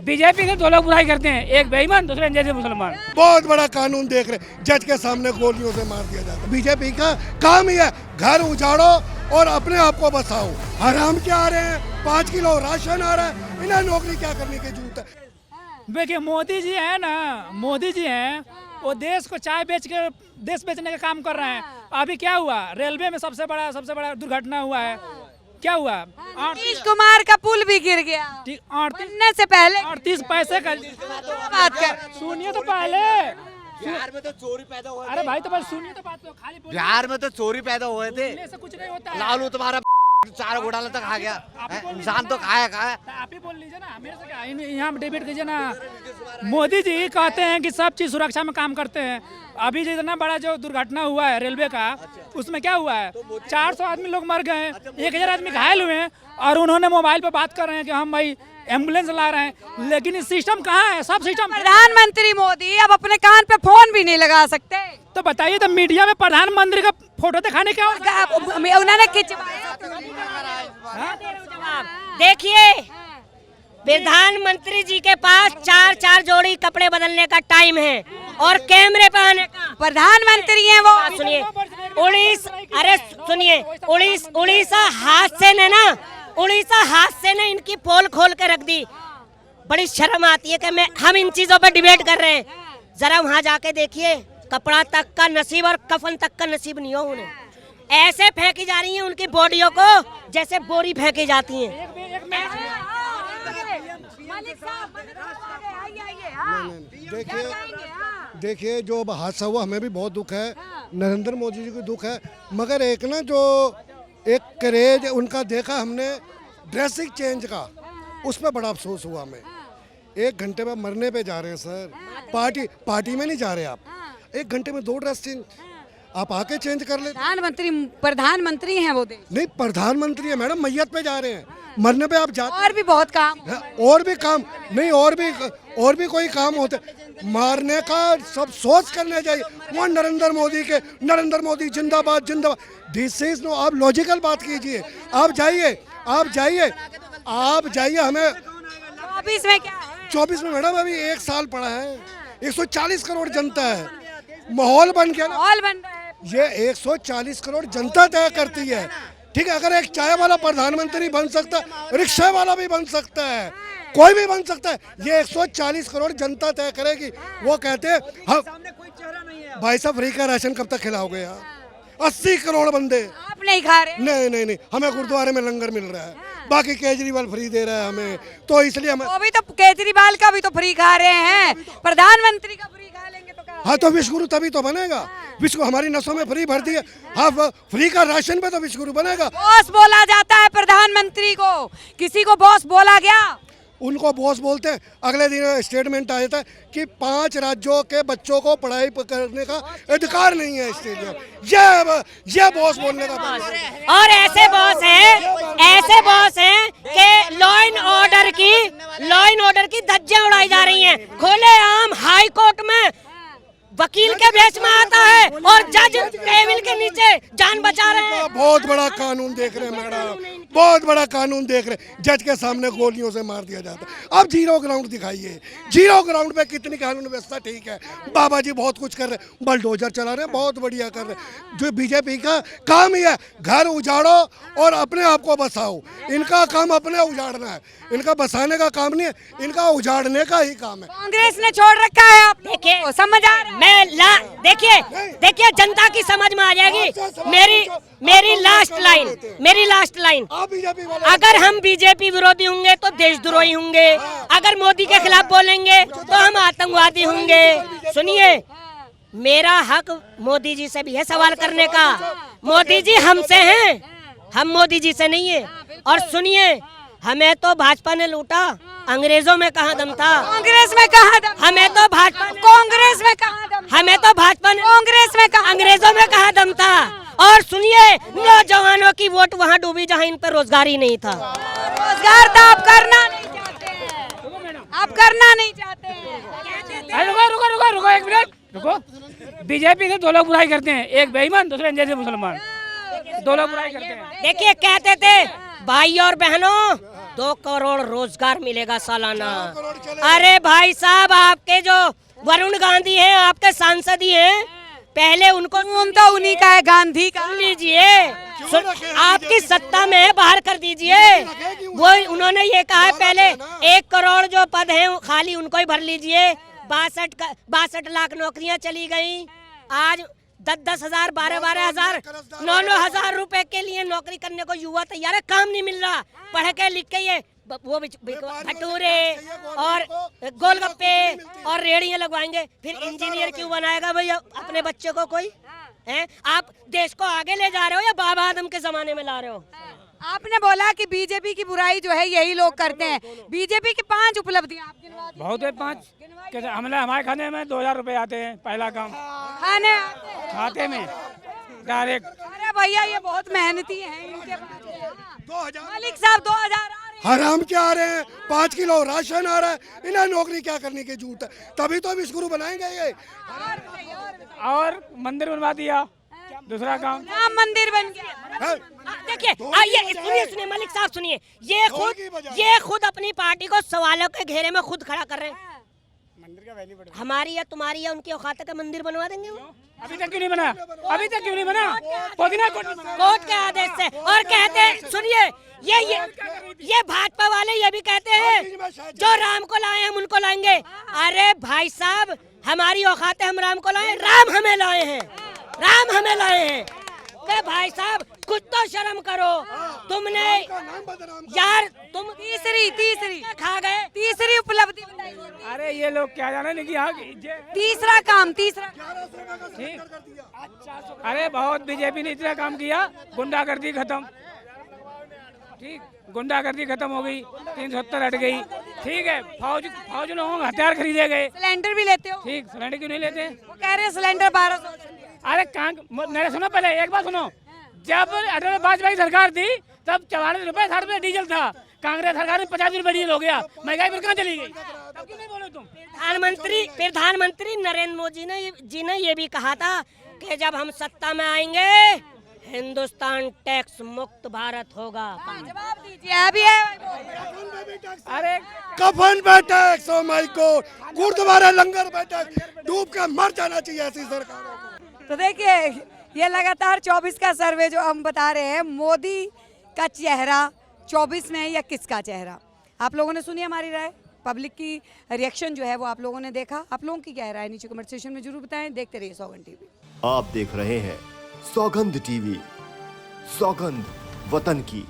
BJP के दो लोग बुराई करते हैं, एक बेईमान दूसरे जैसे मुसलमान। बहुत बड़ा कानून देख रहे, जज के सामने गोलियों से मार दिया जाता है। बीजेपी का काम ही है घर उजाड़ो और अपने आप को बसाओ। हराम क्या आ रहे हैं, 5 किलो राशन आ रहा है, इन्हें नौकरी क्या करने की जरूरत है। देखिए मोदी जी है ना, मोदी जी हैं, वो देश को चाय बेच के देश बेचने का काम कर रहे हैं। अभी क्या हुआ, रेलवे में सबसे बड़ा दुर्घटना हुआ है। क्या हुआ, नीतीश कुमार का पुल भी गिर गया बनने से पहले। 38 पैसे का बात कर, सुनिए तो पहले। बिहार में तो चोरी पैदा हुआ। अरे भाई तो बस सुनिए तो बात, तो खाली बिहार में तो चोरी पैदा हुए थे। बोलने से कुछ नहीं होता है। लालू तुम्हारा 4 घोटाला तक खा गया, इंसान तो खाया। आप ही बोल लीजिए ना, मेरे से क्या, यहाँ डिबेट कीजिए ना। मोदी जी कहते हैं कि सब चीज सुरक्षा में काम करते हैं। अभी जितना बड़ा जो दुर्घटना हुआ है रेलवे का, उसमें क्या हुआ है, 400 आदमी लोग मर गए, 1000 आदमी घायल हुए हैं, और उन्होंने मोबाइल पे बात कर रहे हैं कि हम भाई एम्बुलेंस ला रहे हैं। लेकिन इस सिस्टम कहाँ है, सब सिस्टम। प्रधानमंत्री मोदी अब अपने कान पे फोन भी नहीं लगा सकते। तो बताइए, तो मीडिया में प्रधानमंत्री का फोटो दिखाने क्या उन्होंने खिंचवाया। देखिए, प्रधानमंत्री जी के पास 4 जोड़ी कपड़े बदलने का टाइम है और कैमरे पे आने का। प्रधानमंत्री हैं वो। सुनिए, उड़ीसा हादसे ने इनकी पोल खोल के रख दी। बड़ी शर्म आती है कि हम इन चीजों पे डिबेट कर रहे हैं। जरा वहाँ जाके देखिए, कपड़ा तक का नसीब और कफन तक का नसीब नहीं हो उन्हें। ऐसे फेंकी जा रही हैं उनकी बॉडियों को जैसे बोरी फेंकी जाती हैं। देखिए जो हादसा हुआ, हमें भी बहुत दुख है, नरेंद्र मोदी जी को दुख है, मगर एक ना जो एक क्रेज उनका देखा हमने ड्रेसिंग चेंज का, उस पर बड़ा अफसोस हुआ हमें। 1 घंटे में मरने पे जा रहे हैं सर, पार्टी में नहीं जा रहे आप। 1 घंटे में 2 ड्रेस चेंज आप आके चेंज कर ले। प्रधानमंत्री हैं वो देश। नहीं, प्रधानमंत्री है मैडम, मैयत पे जा रहे हैं, मरने पे आप जाते। और भी बहुत काम, और भी काम नहीं, और भी कोई काम होते, मारने का सब सोच करने चाहिए। वो नरेंद्र मोदी जिंदाबाद जिंदाबाद। दिस इज नो, आप लॉजिकल बात कीजिए। आप जाइए हमें 24 में क्या है? 24 में मैडम अभी 1 साल पड़ा है, 140 करोड़ जनता है, माहौल बन गया, माहौल बन रहा है। ये 140 करोड़ जनता तय करती है। ठीक है, अगर एक चाय वाला प्रधानमंत्री बन सकता है, रिक्शा वाला भी बन सकता है, कोई भी बन सकता है। ये 140 करोड़ जनता तय करेगी। वो कहते हैं हम भाई साहब फ्री का राशन कब तक खिलाओगे यार? 80 करोड़ बंदे आप नहीं खा रहे। नहीं, हमें गुरुद्वारे में लंगर मिल रहा है, बाकी केजरीवाल फ्री दे रहा है हमें, तो इसलिए हमें। वो भी तो केजरीवाल का भी तो फ्री खा रहे हैं, प्रधानमंत्री का फ्री खा लेंगे तो क्या? हाँ, तो विश्वगुरु तभी तो बनेगा। विश्व हमारी नसों में फ्री भर दी है। हाँ, फ्री का राशन पे तो विश्वगुरु बनेगा। बॉस बोला जाता है प्रधानमंत्री को, किसी को बॉस बोला गया? उनको बॉस बोलते हैं। अगले दिन स्टेटमेंट आ जाता है कि 5 राज्यों के बच्चों को पढ़ाई करने का अधिकार नहीं है स्टेट में। ये बॉस बोलने का। और ऐसे बॉस हैं कि लॉ एंड ऑर्डर की धज्जियां उड़ाई जा रही हैं। खुलेआम हाई कोर्ट में वकील के भेष में आता है और जज टेबल के नीचे जान बचा रहे हैं। बहुत बड़ा कानून देख रहे हैं मैडम, बहुत बड़ा कानून देख रहे हैं, जज के सामने गोलियों से मार दिया जाता है। अब जीरो ग्राउंड दिखाइए, जीरो ग्राउंड पे कितनी कानून व्यवस्था ठीक है। बाबा जी बहुत कुछ कर रहे हैं, बलडोजर चला रहे हैं, बहुत बढ़िया कर रहे हैं। जो बीजेपी का काम ही है घर उजाड़ो और अपने आप को बसाओ। इनका काम अपने उजाड़ना है, इनका बसाने का काम नहीं है, इनका उजाड़ने का ही काम है। कांग्रेस ने छोड़ रखा है। आप देखिए, समझ आ रहा है? देखिए जनता की समझ में आ जाएगी। मेरी लास्ट लाइन, अगर हम बीजेपी विरोधी होंगे तो देशद्रोही होंगे, अगर मोदी के खिलाफ बोलेंगे तो हम आतंकवादी होंगे। सुनिए, मेरा हक मोदी जी से भी है सवाल करने का। मोदी जी हमसे हैं, हम मोदी जी से नहीं है। और सुनिए, हमें तो भाजपा ने लूटा, अंग्रेजों में कहाँ दम था? कांग्रेस में कहाँ दम? हमें तो भाजपा, कांग्रेस में कहाँ दम? हमें तो भाजपा ने, कांग्रेस में कहाँ? अंग्रेजों में कहाँ दम था? और सुनिए, नौजवानों की वोट वहाँ डूबी जहाँ इन पर रोजगार ही नहीं था। रोजगार तो आप करना नहीं चाहते हैं, आप करना नहीं चाहते हैं। रुको 1 मिनट रुको। बीजेपी के 2 लोग बुराई करते हैं, एक बेईमान दूसरे जैसे मुसलमान। 2 लोग बुराई करते हैं। देखिए, कहते थे भाई और बहनों, 2 करोड़ रोजगार मिलेगा सालाना। 4 करोड़ चलेगा। अरे भाई साहब, आपके जो वरुण गांधी हैं, आपके सांसद ही हैं, पहले उनको खून तो उन्हीं का है, गांधी का। सुन लीजिए, आपकी सत्ता में है, बाहर कर दीजिए। वो उन्होंने ये कहा है पहले 1 करोड़ जो पद हैं खाली उनको ही भर लीजिए। 62 लाख नौकरियां चली गई। आज 10 हजार 12 हजार 9 हजार रुपए के लिए नौकरी करने को युवा तैयार है। काम नहीं मिल रहा, पढ़ के लिख के ये वो भटूरे और गोलगप्पे और रेड़ियां लगवाएंगे, फिर इंजीनियर क्यों बनाएगा भैया अपने बच्चे को कोई? हैं? आप देश को आगे ले जा रहे हो या बाबा आदम के जमाने में ला रहे हो? आपने बोला कि बीजेपी की बुराई जो है यही लोग करते हैं। बीजेपी की 5 उपलब्धियां आप गिनवा दीजिए। बहुत है 5। हमारे खाने में 2000 रुपए आते हैं, पहला काम खाने खाते में डायरेक्ट। अरे भैया ये बहुत मेहनती हैं, इनके पास 2000 मलिक साहब 2000 आ रहे हैं। हराम क्या आ रहे हैं, 5 किलो राशन आ रहा है, इन्हें नौकरी क्या करने की जरूरत है? तभी तो अब स्क्रू बनाएंगे ये। और मंदिर बनवा दिया, दूसरा काम। राम मंदिर बन गया। है? देखिए, ये सुनिए मलिक साहब, सुनिए, ये खुद अपनी पार्टी को सवालों के घेरे में खुद खड़ा कर रहे हैं। हमारी या तुम्हारी या उनकी औकात का मंदिर बनवा देंगे वो? अभी तक क्यों नहीं बना? अभी तक क्यों नहीं बना? पुदीना कोर्ट के आदेश से। और कहते हैं, सुनिए, ये भाजपा वाले ये भी कहते हैं जो राम को लाए हम उनको लाएंगे। अरे भाई साहब, हमारी औकात है, हम राम को लाए, राम हमें लाए हैं, राम हमें लाए हैं। अरे भाई साहब, कुछ तो शर्म करो। तुमने यार, तुम तीसरी खा गए। तीसरी उपलब्धि बताइए। अरे ये लोग क्या जाने नहीं कि यहाँ तीसरा काम, तीसरा ठीक। अरे बहुत बीजेपी ने इतना काम किया, गुंडागर्दी खत्म, ठीक, गुंडागर्दी खत्म हो गई, 370 हट गई, ठीक है। फौज लोगों को हथियार खरीदे गए। सिलेंडर भी लेते हो? ठीक, सिलेंडर क्यों नहीं लेते? वो कह रहे हैं सिलेंडर 1200। अरे मेरे सुनो, पहले एक बात सुनो। जब अटल वाजपेयी सरकार थी तब 44 रुपए 60 रुपए डीजल था। कांग्रेस सरकार में 50 रुपए डीजल हो गया, महंगाई फिर कहाँ चली गई? तब क्यों नहीं बोले तुम? प्रधानमंत्री नरेंद्र मोदी जी ने ये भी कहा था कि जब हम सत्ता में आएंगे हिंदुस्तान टैक्स मुक्त भारत होगा। जवाब दीजिए। अभी है अरे कफन पे tax, oh my god, gurdwara langar पे टैक्स, डूब के मर जाना चाहिए ऐसी सरकारों को। तो देखिए, ये लगातार 24 का सर्वे जो हम बता रहे हैं, मोदी का चेहरा 24 में है या किसका चेहरा? आप लोगों ने सुनी हमारी राय, पब्लिक की रिएक्शन जो है वो आप लोगों ने देखा। आप लोगों की क्या राय नीचे कमेंट सेक्शन में जरूर बताएं। देखते रहिए सौगंध टीवी। आप देख रहे हैं सौगंध टीवी, सौगंध वतन की।